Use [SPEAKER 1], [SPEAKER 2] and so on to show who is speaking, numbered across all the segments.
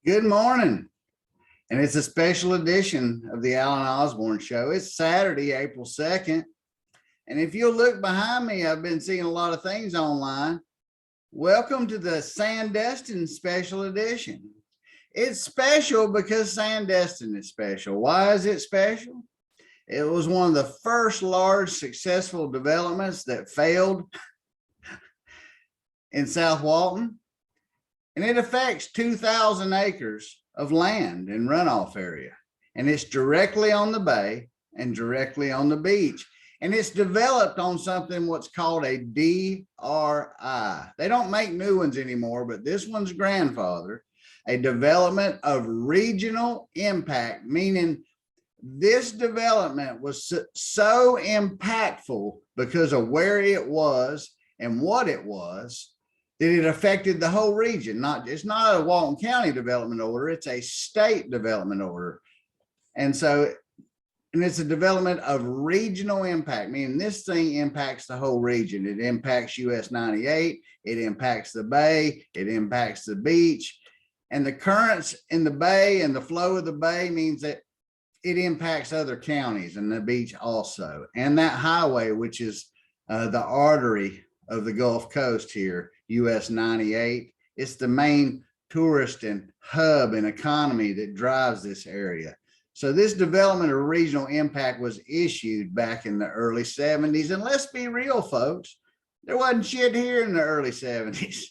[SPEAKER 1] Good morning. And it's a special edition of the Alan Osborne Show. It's Saturday, April 2nd. And if you'll look behind me, I've been seeing a lot of things online. Welcome to the Sandestin special edition. It's special because Sandestin is special. Why is it special? It was one of the first large successful developments that failed in South Walton. And it affects 2,000 acres of land and runoff area. And it's directly on the bay and directly on the beach. And it's developed on something what's called a DRI. They don't make new ones anymore, but this one's grandfather, a development of regional impact, meaning this development was so impactful because of where it was and what it was, that it affected the whole region. It's not a Walton County development order, it's a state development order. And it's a development of regional impact, meaning this thing impacts the whole region. It impacts US 98, it impacts the bay, it impacts the beach. And the currents in the bay and the flow of the bay means that it impacts other counties and the beach also. And that highway, which is the artery of the Gulf Coast here, US 98. It's the main tourist and hub and economy that drives this area. So this development of regional impact was issued back in the early 70s. And let's be real, folks, there wasn't shit here in the early 70s.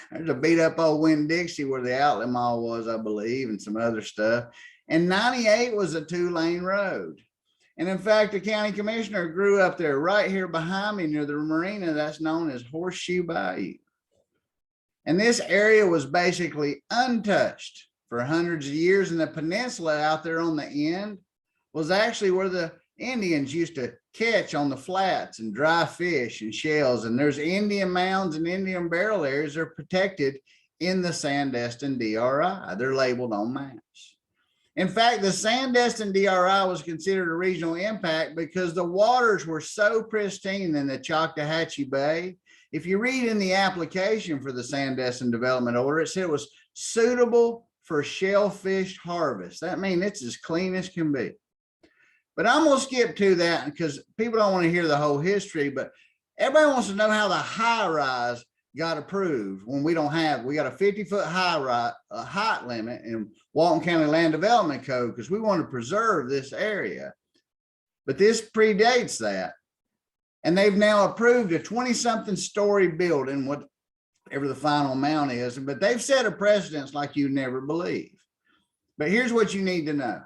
[SPEAKER 1] There's a beat up old Winn-Dixie where the outlet mall was, I believe, and some other stuff. And 98 was a 2-lane road. And in fact, the county commissioner grew up there right here behind me near the marina that's known as Horseshoe Bayou. And this area was basically untouched for hundreds of years. And the peninsula out there on the end was actually where the Indians used to catch on the flats and dry fish and shells. And there's Indian mounds and Indian burial areas that are protected in the Sandestin DRI. They're labeled on maps. In fact, the Sandestin DRI was considered a regional impact because the waters were so pristine in the Choctawhatchee Bay. If you read in the application for the Sandestin Development Order, it said it was suitable for shellfish harvest. That means it's as clean as can be. But I'm going to skip to that because people don't want to hear the whole history, but everybody wants to know how the high rise got approved when we got a 50-foot height limit in Walton County Land Development Code because we want to preserve this area. But this predates that. And they've now approved a 20-something story building, whatever the final amount is, but they've set a precedence like you never believe. But here's what you need to know.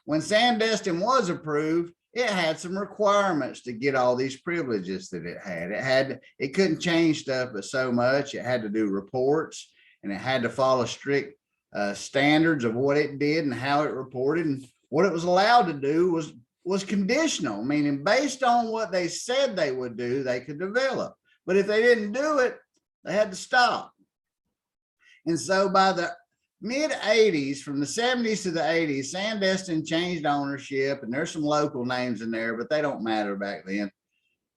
[SPEAKER 1] When Sandestin was approved, it had some requirements to get all these privileges that it had. It couldn't change stuff but so much. It had to do reports, and it had to follow strict standards of what it did and how it reported. And what it was allowed to do was conditional, meaning based on what they said they would do, they could develop. But if they didn't do it, they had to stop. And so by the mid 80s, from the 70s to the 80s, Sandestin changed ownership, and there's some local names in there, but they don't matter back then.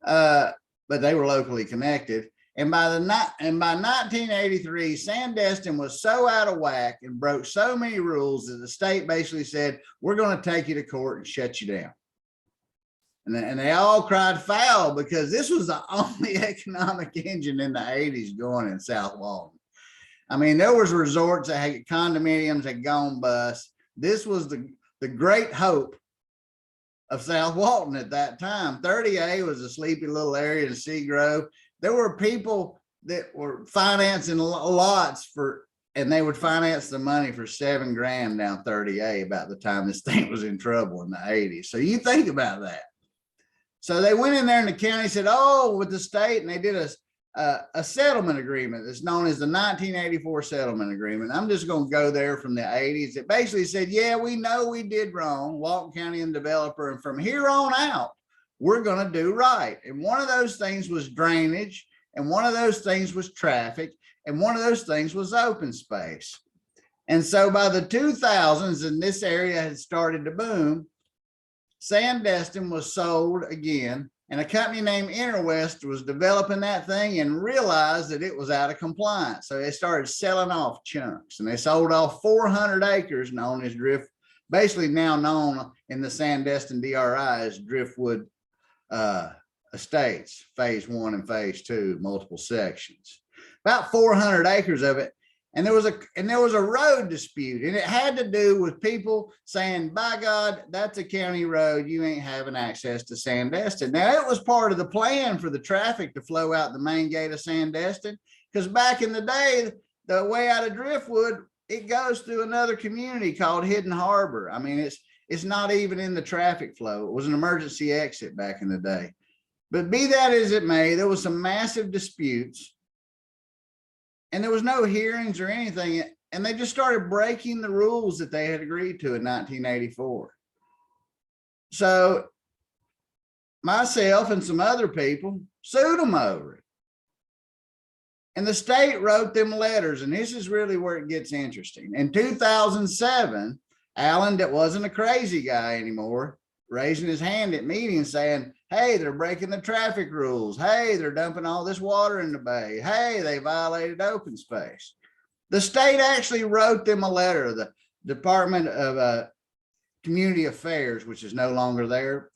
[SPEAKER 1] But they were locally connected. And by 1983, Sandestin was so out of whack and broke so many rules that the state basically said, we're going to take you to court and shut you down. And they all cried foul because this was the only economic engine in the 80s going in South Walton. I mean, there was resorts that had condominiums that had gone bust. This was the great hope of South Walton at that time. 30A was a sleepy little area in Seagrove. There were people that were financing lots and they would finance the money for $7 grand down 30A about the time this thing was in trouble in the 80s. So you think about that. So they went in there and the county said, oh, with the state, and they did a settlement agreement that's known as the 1984 settlement agreement. I'm just going to go there from the 80s. It basically said, yeah, we know we did wrong, Walton County and developer, and from here on out, we're going to do right. And one of those things was drainage, and one of those things was traffic, and one of those things was open space. And so by the 2000s, and this area had started to boom, Sandestin was sold again And a company named Interwest was developing that thing and realized that it was out of compliance. So they started selling off chunks, and they sold off 400 acres known as basically now known in the Sandestin DRI as Driftwood Estates, phase 1 and phase 2, multiple sections, about 400 acres of it. And there was a road dispute, and it had to do with people saying, by God, that's a county road. You ain't having access to Sandestin. Now, it was part of the plan for the traffic to flow out the main gate of Sandestin, because back in the day, the way out of Driftwood, it goes through another community called Hidden Harbor. I mean, it's not even in the traffic flow. It was an emergency exit back in the day. But be that as it may, there was some massive disputes, and there was no hearings or anything. And they just started breaking the rules that they had agreed to in 1984. So myself and some other people sued them over it. And the state wrote them letters. And this is really where it gets interesting. In 2007, Alan, that wasn't a crazy guy anymore, raising his hand at meetings saying, hey, they're breaking the traffic rules. Hey, they're dumping all this water in the bay. Hey, they violated open space. The state actually wrote them a letter. The Department of Community Affairs, which is no longer there,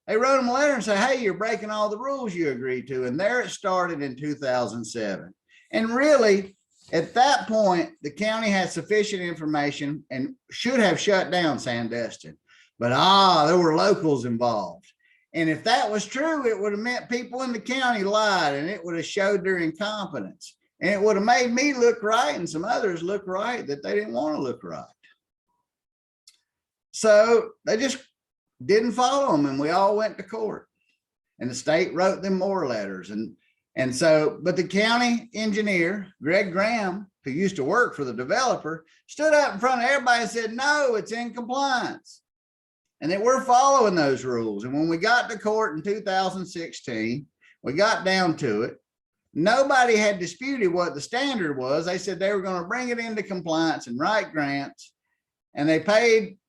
[SPEAKER 1] they wrote them a letter and said, hey, you're breaking all the rules you agreed to. And there it started in 2007. And really, at that point, the county had sufficient information and should have shut down Sandestin. But there were locals involved. And if that was true, it would have meant people in the county lied, and it would have showed their incompetence. And it would have made me look right and some others look right that they didn't want to look right. So they just didn't follow them, and we all went to court. And the state wrote them more letters. But the county engineer, Greg Graham, who used to work for the developer, stood up in front of everybody and said, no, it's in compliance. And that we're following those rules. And when we got to court in 2016, we got down to it. Nobody had disputed what the standard was. They said they were going to bring it into compliance and write grants. And they paid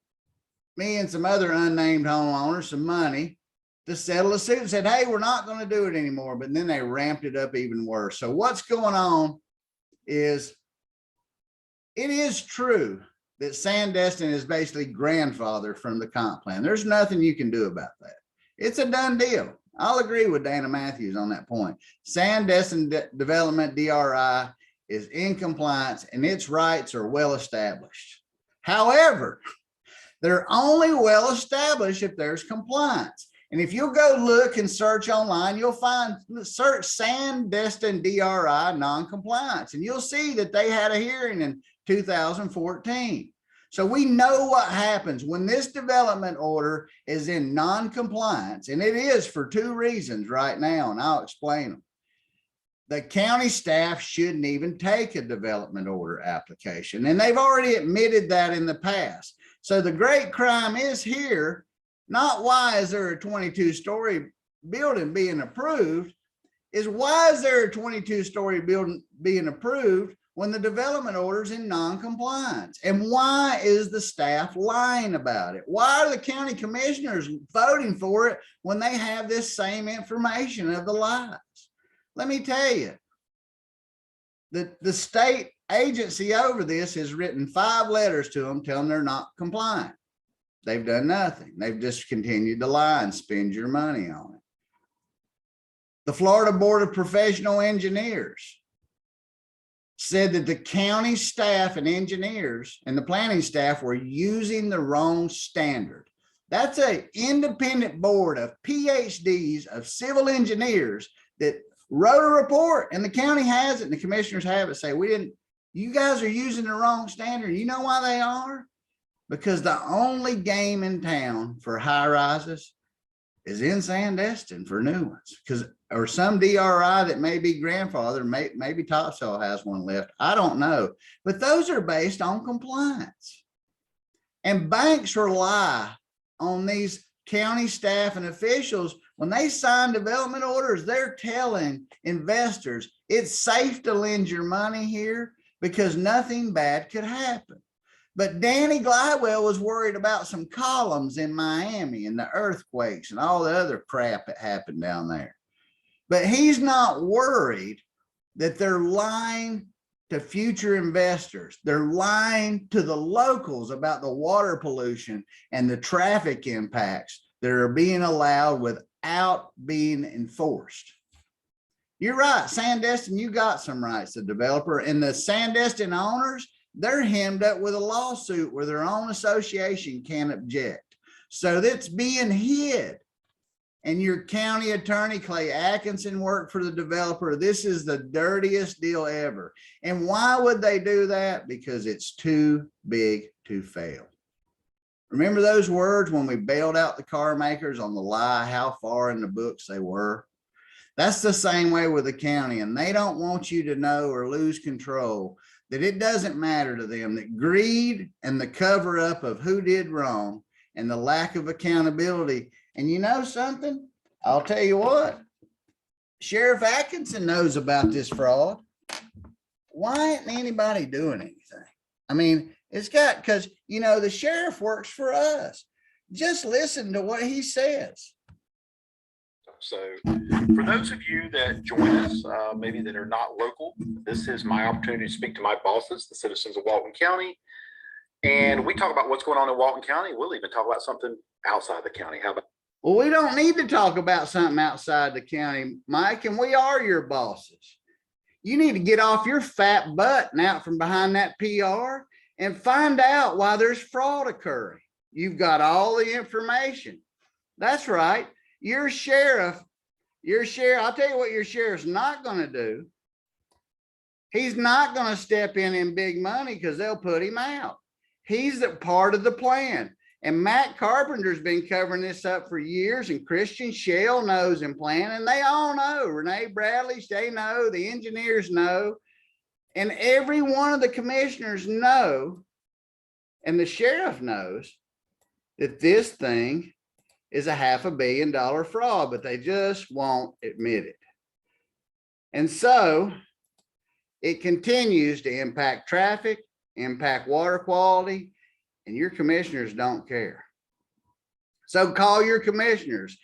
[SPEAKER 1] me and some other unnamed homeowners some money to settle a suit and said, hey, we're not going to do it anymore. But then they ramped it up even worse. So what's going on is, it is true that Sandestin is basically grandfathered from the comp plan. There's nothing you can do about that. It's a done deal. I'll agree with Dana Matthews on that point. Sandestin Development DRI is in compliance and its rights are well established. However, they're only well established if there's compliance. And if you'll go look and search online, you'll search Sandestin DRI non-compliance, and you'll see that they had a hearing in 2014. So we know what happens when this development order is in non-compliance, and it is for two reasons right now, and I'll explain them. The county staff shouldn't even take a development order application, and they've already admitted that in the past. So the great crime is here, not why is there a 22-story building being approved, is why is there a 22-story building being approved when the development order is in non-compliance? And why is the staff lying about it? Why are the county commissioners voting for it when they have this same information of the lies? Let me tell you, the state agency over this has written 5 letters to them telling them they're not compliant. They've done nothing. They've just continued to lie and spend your money on it. The Florida Board of Professional Engineers said that the county staff and engineers and the planning staff were using the wrong standard. That's an independent board of PhDs of civil engineers that wrote a report, and the county has it and the commissioners have it, say, you guys are using the wrong standard. You know why they are? Because the only game in town for high rises is in Sandestin for new ones, or some DRI that may be grandfather, maybe Topsail has one left. I don't know, but those are based on compliance. And banks rely on these county staff and officials. When they sign development orders, they're telling investors it's safe to lend your money here because nothing bad could happen. But Danny Glidewell was worried about some columns in Miami and the earthquakes and all the other crap that happened down there. But he's not worried that they're lying to future investors. They're lying to the locals about the water pollution and the traffic impacts that are being allowed without being enforced. You're right, Sandestin, you got some rights, the developer, and the Sandestin owners, they're hemmed up with a lawsuit where their own association can't object. So that's being hid. And your county attorney, Clay Atkinson, worked for the developer. This is the dirtiest deal ever. And why would they do that? Because it's too big to fail. Remember those words when we bailed out the car makers on the lie, how far in the books they were? That's the same way with the county. And they don't want you to know or lose control that it doesn't matter to them that greed and the cover up of who did wrong and the lack of accountability. And you know something? I'll tell you what, Sheriff Atkinson knows about this fraud. Why isn't anybody doing anything? I mean, it's got, because, you know, the sheriff works for us. Just listen to what he says.
[SPEAKER 2] So for those of you that join us, maybe that are not local, this is my opportunity to speak to my bosses, the citizens of Walton County. And we talk about what's going on in Walton County. We'll even talk about something outside the county. How about?
[SPEAKER 1] Well, we don't need to talk about something outside the county, Mike, and we are your bosses. You need to get off your fat butt and out from behind that PR and find out why there's fraud occurring. You've got all the information. That's right. Your sheriff, I'll tell you what your sheriff's not going to do. He's not going to step in big money because they'll put him out. He's the part of the plan. And Matt Carpenter's been covering this up for years, and Christian Shell knows and plan, and they all know. Renee Bradley, they know, the engineers know, and every one of the commissioners know, and the sheriff knows that this thing is a $500 million fraud, but they just won't admit it. And so it continues to impact traffic, impact water quality, and your commissioners don't care. So call your commissioners.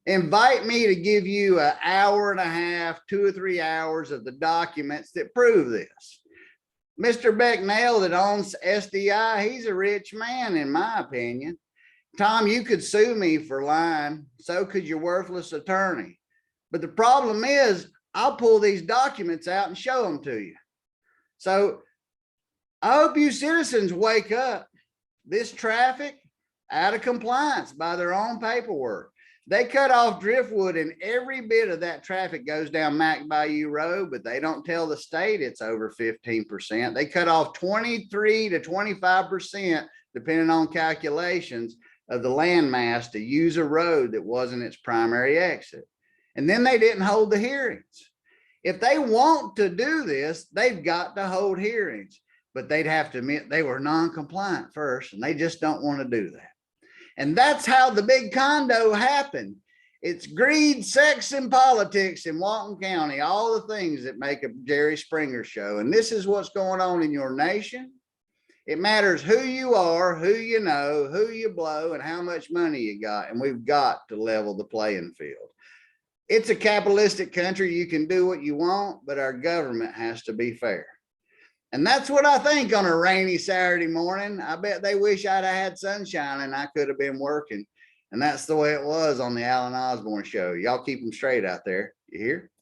[SPEAKER 1] Invite me to give you an hour and a half, 2 or 3 hours of the documents that prove this. Mr. Becknell that owns SDI, he's a rich man, in my opinion. Tom, you could sue me for lying. So could your worthless attorney. But the problem is, I'll pull these documents out and show them to you. So I hope you citizens wake up. This traffic out of compliance by their own paperwork. They cut off driftwood and every bit of that traffic goes down Mac Bayou Road, but they don't tell the state it's over 15%. They cut off 23 to 25%, depending on calculations, of the landmass to use a road that wasn't its primary exit. And then they didn't hold the hearings. If they want to do this, they've got to hold hearings, but they'd have to admit they were non-compliant first, and they just don't want to do that. And that's how the big condo happened. It's greed, sex, and politics in Walton County, all the things that make a Jerry Springer show. And this is what's going on in your nation. It matters who you are, who you know, who you blow, and how much money you got. And we've got to level the playing field. It's a capitalistic country. You can do what you want, but our government has to be fair. And that's what I think on a rainy Saturday morning. I bet they wish I'd have had sunshine and I could have been working. And that's the way it was on the Alan Osborne show. Y'all keep them straight out there. You hear?